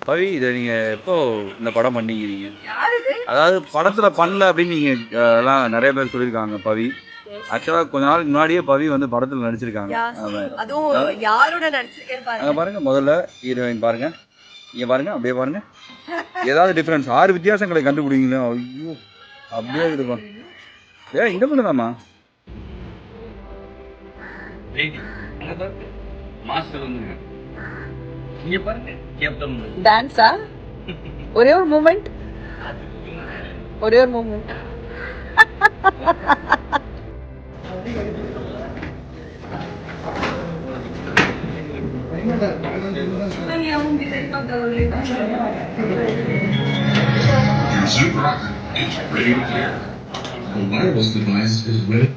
பவி, இதை நீங்க எப்போ இந்த படம் பண்ணிக்கிறீங்க? அதாவது படத்துல பண்ணல அப்படின்னு நீங்க எல்லாம் நிறைய பேர் சொல்லியிருக்காங்க. பவி ஆக்சுவலா கொஞ்ச நாளுக்கு முன்னாடியே பவி வந்து படத்துல நடிச்சிருக்காங்க. அங்க பாருங்க, முதல்ல ஹீரோயின் பாருங்க, இங்க பாருங்க, அப்படியே பாருங்க. ஏதாவது டிஃபரன்ஸ் 6 வித்தியாசங்களை கண்டுபிடிங்களா? ஐயோ, அப்படியே இருக்கும். இந்த பொண்ணு தாமா டான்ஸா? ஒரே ஒரு மூமெண்ட், ஒரே ஒரு moment. Your Super is ready to pair. The wireless device is ready.